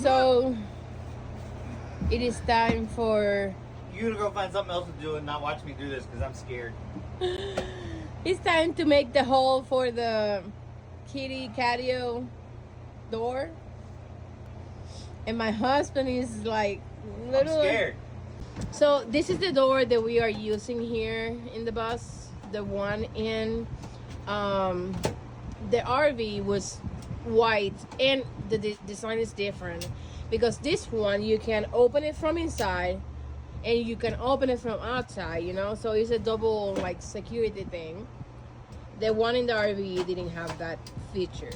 So it is time for. You gonna go find something else to do and not watch me do this because I'm scared. It's time to make the hole for the kitty catio door. And my husband is like little. I'm scared. So this is the door that we are using here in the bus. The one in the RV was white, and the design is different because this one you can open it from inside and you can open it from outside, you know, so it's a double like security thing. The one in the RV didn't have that feature.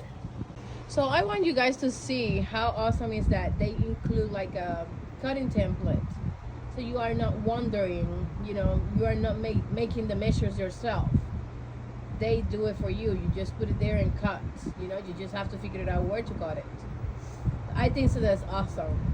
So I want you guys to see how awesome is that they include like a cutting template, so you are not wondering, you know, you are not making the measures yourself. They do it for you. You just put it there and cut, you know, you just have to figure it out where to cut it. I think so. That's awesome.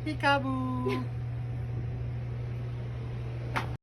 Peekaboo!